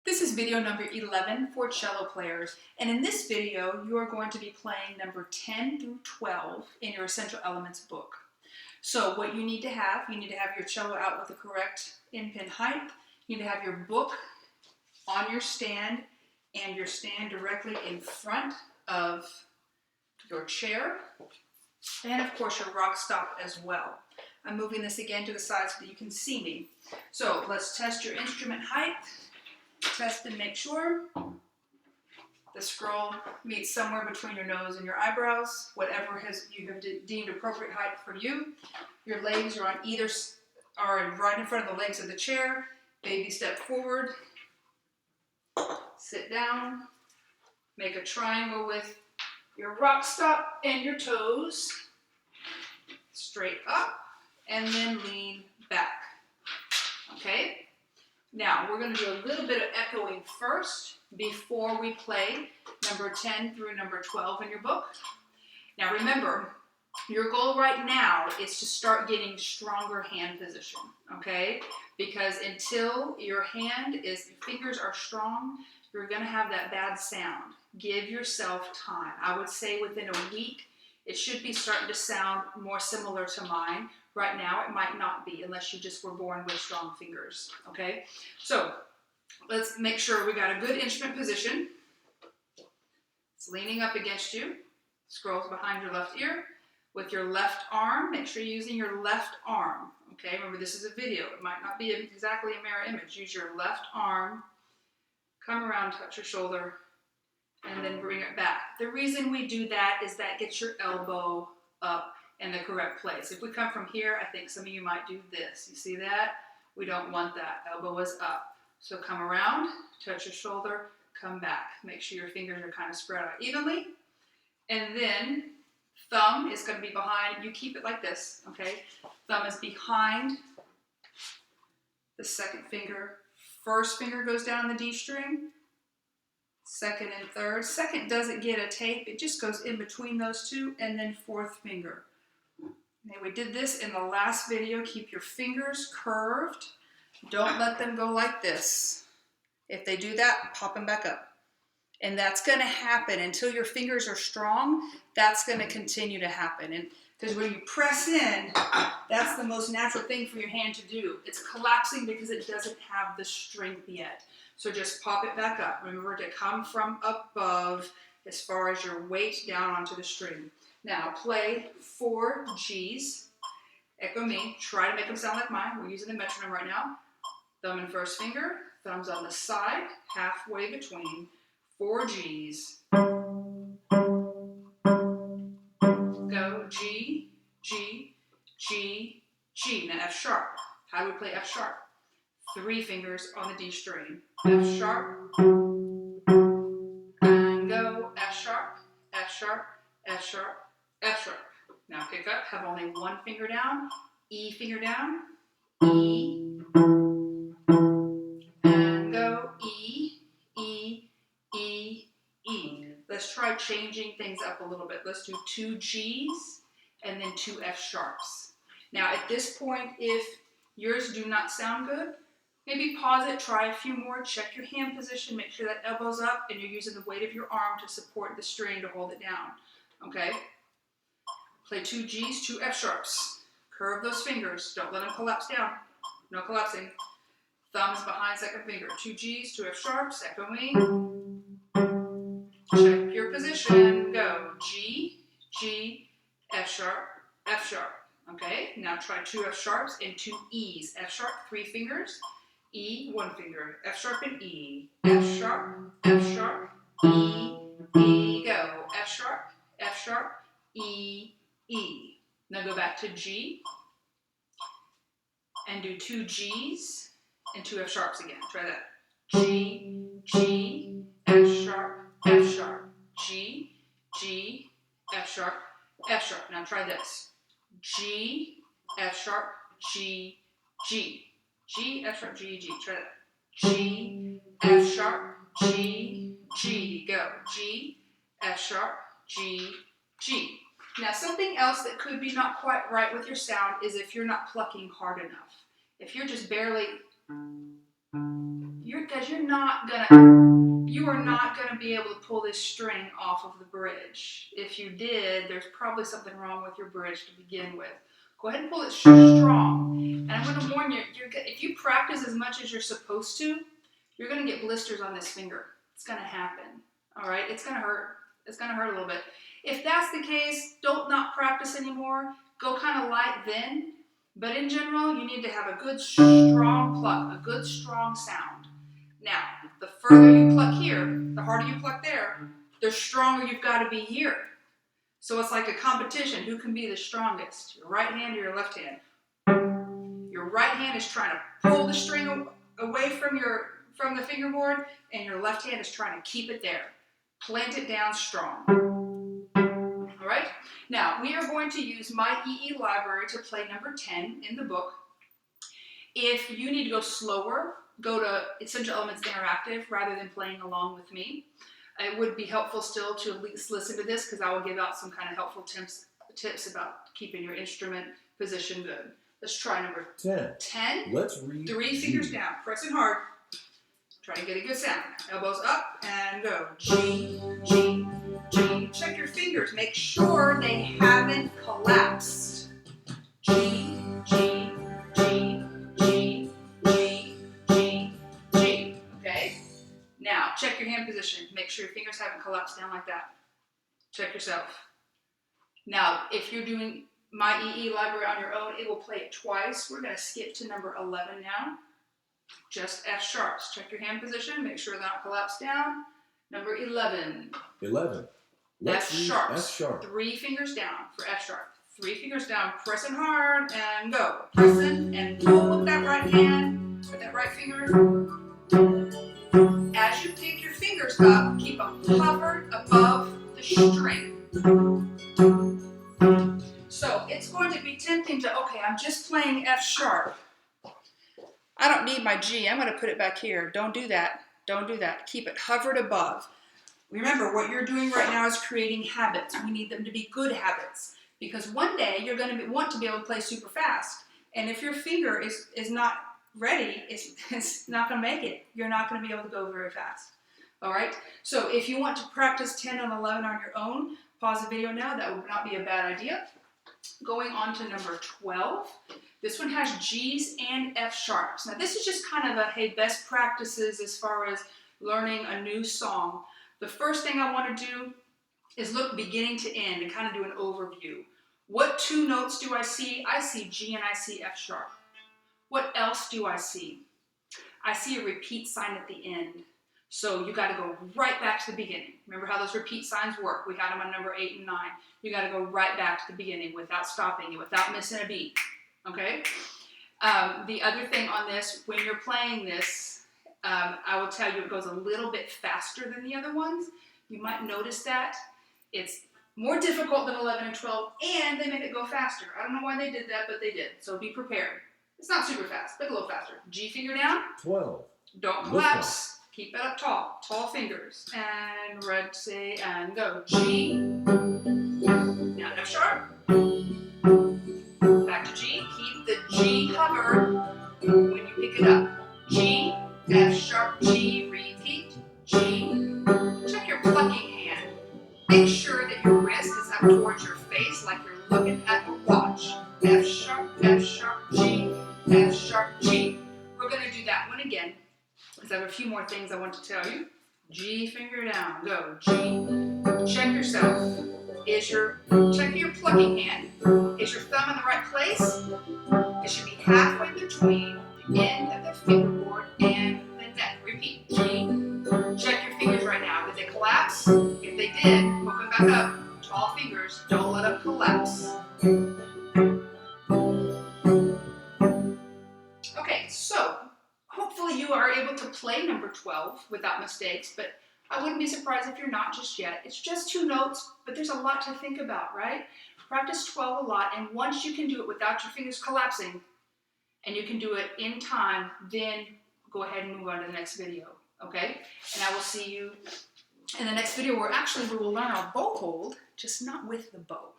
This is video number 11 for cello players, and in this video you are going to be playing number 10 through 12 in your Essential Elements book. So what you need to have your cello out with the correct in-pin height, you need to have your book on your stand and your stand directly in front of your chair, and of course your rock stop as well. I'm moving this again to the side so that you can see me. So let's test your instrument height. Test and make sure the scroll meets somewhere between your nose and your eyebrows, whatever you have deemed appropriate height for you. Your legs are right in front of the legs of the chair. Baby step forward, sit down, make a triangle with your rock stop and your toes, straight up, and then lean back. Okay? Now, we're going to do a little bit of echoing first before we play number 10 through number 12 in your book. Now remember, your goal right now is to start getting stronger hand position, okay? Because until your fingers are strong, you're going to have that bad sound. Give yourself time. I would say within a week, it should be starting to sound more similar to mine. Right now, it might not be unless you just were born with strong fingers, okay? So let's make sure we got a good instrument position. It's leaning up against you. Scrolls behind your left ear. With your left arm, make sure you're using your left arm, okay? Remember, this is a video. It might not be exactly a mirror image. Use your left arm. Come around, touch your shoulder, and then bring it back. The reason we do that is that gets your elbow up in the correct place. If we come from here, I think some of you might do this. You see that? We don't want that. Elbow is up. So come around, touch your shoulder, come back. Make sure your fingers are kind of spread out evenly. And then thumb is going to be behind. You keep it like this, okay? Thumb is behind the second finger. First finger goes down the D string. Second and third. Second doesn't get a tape. It just goes in between those two. And then fourth finger. Okay, we did this in the last video. Keep your fingers curved. Don't let them go like this. If they do that, pop them back up. And that's going to happen until your fingers are strong. That's going to continue to happen. And because when you press in, that's the most natural thing for your hand to do. It's collapsing because it doesn't have the strength yet. So just pop it back up. Remember to come from above as far as your weight down onto the string. Now play 4 G's. Echo me. Try to make them sound like mine. We're using the metronome right now. Thumb and first finger. Thumbs on the side. Halfway between. 4 G's. Go G, G, G, G. Now F sharp. How do we play F sharp? 3 fingers on the D string. F sharp. And go F sharp, F sharp, F sharp, F sharp. Now pick up. Have only 1 finger down. E finger down. E. And go E, E, E, E. Let's try changing things up a little bit. Let's do 2 G's and then 2 F sharps. Now at this point, if yours do not sound good, maybe pause it, try a few more, check your hand position, make sure that elbow's up and you're using the weight of your arm to support the string to hold it down. Okay? Play 2 G's, 2 F sharps. Curve those fingers. Don't let them collapse down. No collapsing. Thumbs behind second finger. 2 G's, 2 F sharps. Echo me. Check your position. Go G, G, F sharp, F sharp. Okay, now try 2 F sharps and 2 E's. F sharp, 3 fingers. E, 1 finger. F sharp and E. F sharp, E, E. Go. F sharp, E, E. Now go back to G and do 2 G's and 2 F sharps again. Try that. G, G, F sharp, F sharp, G, G, F sharp, F sharp. Now try this. G, F sharp, G, G. G, F sharp, G, G. Try that. G, F sharp, G, G. Go. G, F sharp, G, G. Now something else that could be not quite right with your sound is if you're not plucking hard enough. If you're just barely you are not gonna be able to pull this string off of the bridge. If you did, there's probably something wrong with your bridge to begin with. Go ahead and pull it strong. And I'm gonna warn you, if you practice as much as you're supposed to, you're gonna get blisters on this finger. It's gonna happen, all right? It's gonna hurt. It's gonna hurt a little bit. If that's the case, don't not practice anymore. Go kind of light then. But in general, you need to have a good strong pluck, a good strong sound. Now, the further you pluck here, the harder you pluck there, the stronger you've got to be here. So it's like a competition. Who can be the strongest? Your right hand or your left hand? Your right hand is trying to pull the string away from the fingerboard, and your left hand is trying to keep it there. Plant it down strong. All right? Now, we are going to use my EE library to play number 10 in the book. If you need to go slower, go to Essential Elements Interactive rather than playing along with me. It would be helpful still to at least listen to this because I will give out some kind of helpful tips about keeping your instrument position good. Let's try number 10. 10. Let's read 3 fingers down, pressing hard. Try to get a good sound. Elbows up and go. G, G, G. Check your fingers. Make sure they haven't collapsed. G, G, G, G, G, G, G. Okay? Now, check your hand position. Make sure your fingers haven't collapsed down like that. Check yourself. Now, if you're doing my EE library on your own, it will play it twice. We're going to skip to number 11 now. Just F sharps. Check your hand position. Make sure they're not collapsed down. Number 11. 11. F sharps. F sharp. 3 fingers down for F sharp. 3 fingers down, pressing hard, and go. Pressing and pull with that right hand, with that right finger. As you pick your fingers up, keep them hovered above the string. So it's going to be tempting to, okay, I'm just playing F sharp. I don't need my G. I'm going to put it back here. Don't do that. Don't do that. Keep it hovered above. Remember, what you're doing right now is creating habits. We need them to be good habits. Because one day you're going to want to be able to play super fast. And if your finger is not ready, it's not going to make it. You're not going to be able to go very fast. All right? So if you want to practice 10 and 11 on your own, pause the video now. That would not be a bad idea. Going on to number 12. This one has G's and F sharps. Now this is just kind of a, hey, best practices as far as learning a new song. The first thing I want to do is look beginning to end and kind of do an overview. What 2 notes do I see? I see G and I see F sharp. What else do I see? I see a repeat sign at the end. So you got to go right back to the beginning. Remember how those repeat signs work? We had them on number 8 and 9. You got to go right back to the beginning without stopping it, without missing a beat. Okay? The other thing on this, when you're playing this, I will tell you it goes a little bit faster than the other ones. You might notice that. It's more difficult than 11 and 12, and they make it go faster. I don't know why they did that, but they did. So be prepared. It's not super fast, but a little faster. G finger down. 12. Don't collapse. Keep it up tall. Tall fingers. And ready, and go. G. Now F sharp. Back to G. Keep the G hovered when you pick it up. G, F sharp, G, repeat, G. Check your plucking hand. Make sure that your wrist is up towards your face like you're looking at a watch. F sharp, G, F sharp, G. We're going to do that one again because I have a few more things I want to tell you. G finger down, go, G. Check yourself. Check your plucking hand. Is your thumb in the right place? It should be halfway between the end of the fingerboard and the neck. Repeat, G. Check your fingers right now. Did they collapse? If they did, hook them back up. Tall fingers, don't let them collapse. Okay, so hopefully you are able to play number 12 without mistakes, but I wouldn't be surprised if you're not just yet. It's just 2 notes, but there's a lot to think about, right? Practice 12 a lot, and once you can do it without your fingers collapsing, and you can do it in time, then go ahead and move on to the next video, okay? And I will see you in the next video where actually we will learn our bow hold, just not with the bow.